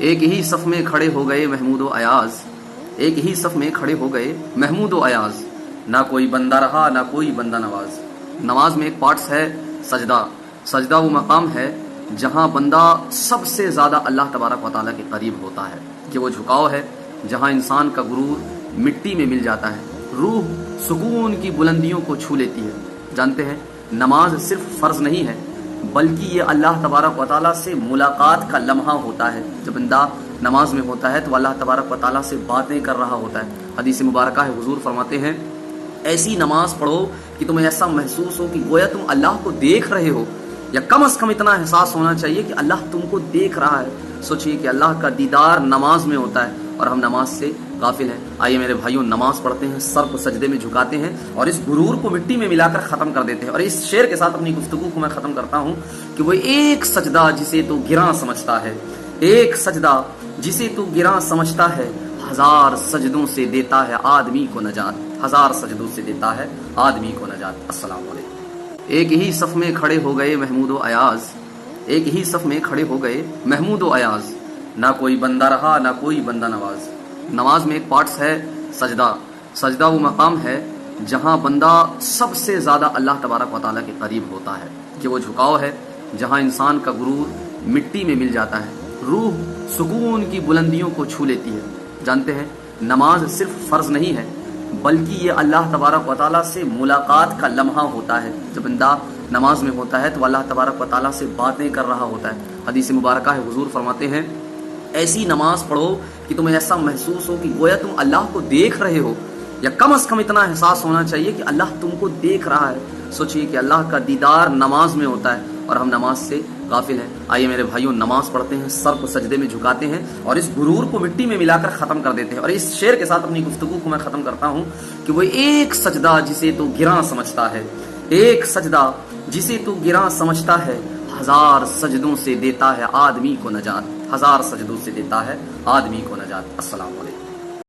ایک ہی صف میں کھڑے ہو گئے محمود و ایاز، ایک ہی صف میں کھڑے ہو گئے محمود و ایاز، نہ کوئی بندہ رہا نہ کوئی بندہ نواز۔ نماز میں ایک پارٹس ہے سجدہ۔ سجدہ وہ مقام ہے جہاں بندہ سب سے زیادہ اللہ تبارک و تعالیٰ کے قریب ہوتا ہے، کہ وہ جھکاؤ ہے جہاں انسان کا غرور مٹی میں مل جاتا ہے، روح سکون کی بلندیوں کو چھو لیتی ہے۔ جانتے ہیں نماز صرف فرض نہیں ہے بلکہ یہ اللہ تبارک و تعالیٰ سے ملاقات کا لمحہ ہوتا ہے۔ جب بندہ نماز میں ہوتا ہے تو اللہ تبارک و تعالیٰ سے باتیں کر رہا ہوتا ہے۔ حدیث مبارکہ ہے، حضور فرماتے ہیں ایسی نماز پڑھو کہ تمہیں ایسا محسوس ہو کہ گویا تم اللہ کو دیکھ رہے ہو، یا کم از کم اتنا احساس ہونا چاہیے کہ اللہ تم کو دیکھ رہا ہے۔ سوچئے کہ اللہ کا دیدار نماز میں ہوتا ہے اور ہم نماز سے غافل ہیں۔ آئیے میرے بھائیوں، نماز پڑھتے ہیں، سر کو سجدے میں جھکاتے ہیں اور اس غرور کو مٹی میں ملا کر ختم کر دیتے ہیں۔ اور اس شعر کے ساتھ اپنی گفتگو کو میں ختم کرتا ہوں کہ وہ ایک سجدہ جسے تو گراں سمجھتا ہے، ایک سجدہ جسے تو گراں سمجھتا ہے، ہزار سجدوں سے دیتا ہے آدمی کو نجات، ہزار سجدوں سے دیتا ہے آدمی کو نجات۔ السلام علیکم۔ ایک ہی صف میں کھڑے ہو گئے محمود و ایاز، ایک ہی صف میں کھڑے ہو گئے محمود و ایاز، نہ کوئی بندہ رہا نہ کوئی بندہ نواز۔ نماز میں ایک پارٹس ہے سجدہ۔ سجدہ وہ مقام ہے جہاں بندہ سب سے زیادہ اللہ تبارک و تعالیٰ کے قریب ہوتا ہے، کہ وہ جھکاؤ ہے جہاں انسان کا غرور مٹی میں مل جاتا ہے، روح سکون کی بلندیوں کو چھو لیتی ہے۔ جانتے ہیں نماز صرف فرض نہیں ہے بلکہ یہ اللہ تبارک و تعالیٰ سے ملاقات کا لمحہ ہوتا ہے۔ جب بندہ نماز میں ہوتا ہے تو اللہ تبارک و تعالیٰ سے باتیں کر رہا ہوتا ہے۔ حدیث مبارکہ ہے، حضور فرماتے ہیں ایسی نماز پڑھو کہ تمہیں ایسا محسوس ہو کہ گویا تم اللہ کو دیکھ رہے ہو، یا کم از کم اتنا احساس ہونا چاہیے کہ اللہ تم کو دیکھ رہا ہے۔ سوچئے کہ اللہ کا دیدار نماز میں ہوتا ہے اور ہم نماز سے غافل ہیں۔ آئیے میرے بھائیوں، نماز پڑھتے ہیں، سر کو سجدے میں جھکاتے ہیں اور اس غرور کو مٹی میں ملا کر ختم کر دیتے ہیں۔ اور اس شعر کے ساتھ اپنی گفتگو کو میں ختم کرتا ہوں کہ وہ ایک سجدہ جسے تو گراں سمجھتا ہے، ایک سجدہ جسے تو گراں سمجھتا ہے، ہزار سجدوں سے دیتا ہے آدمی کو نجات، ہزار سجدوں سے دیتا ہے آدمی کو نجات۔ السلام علیکم۔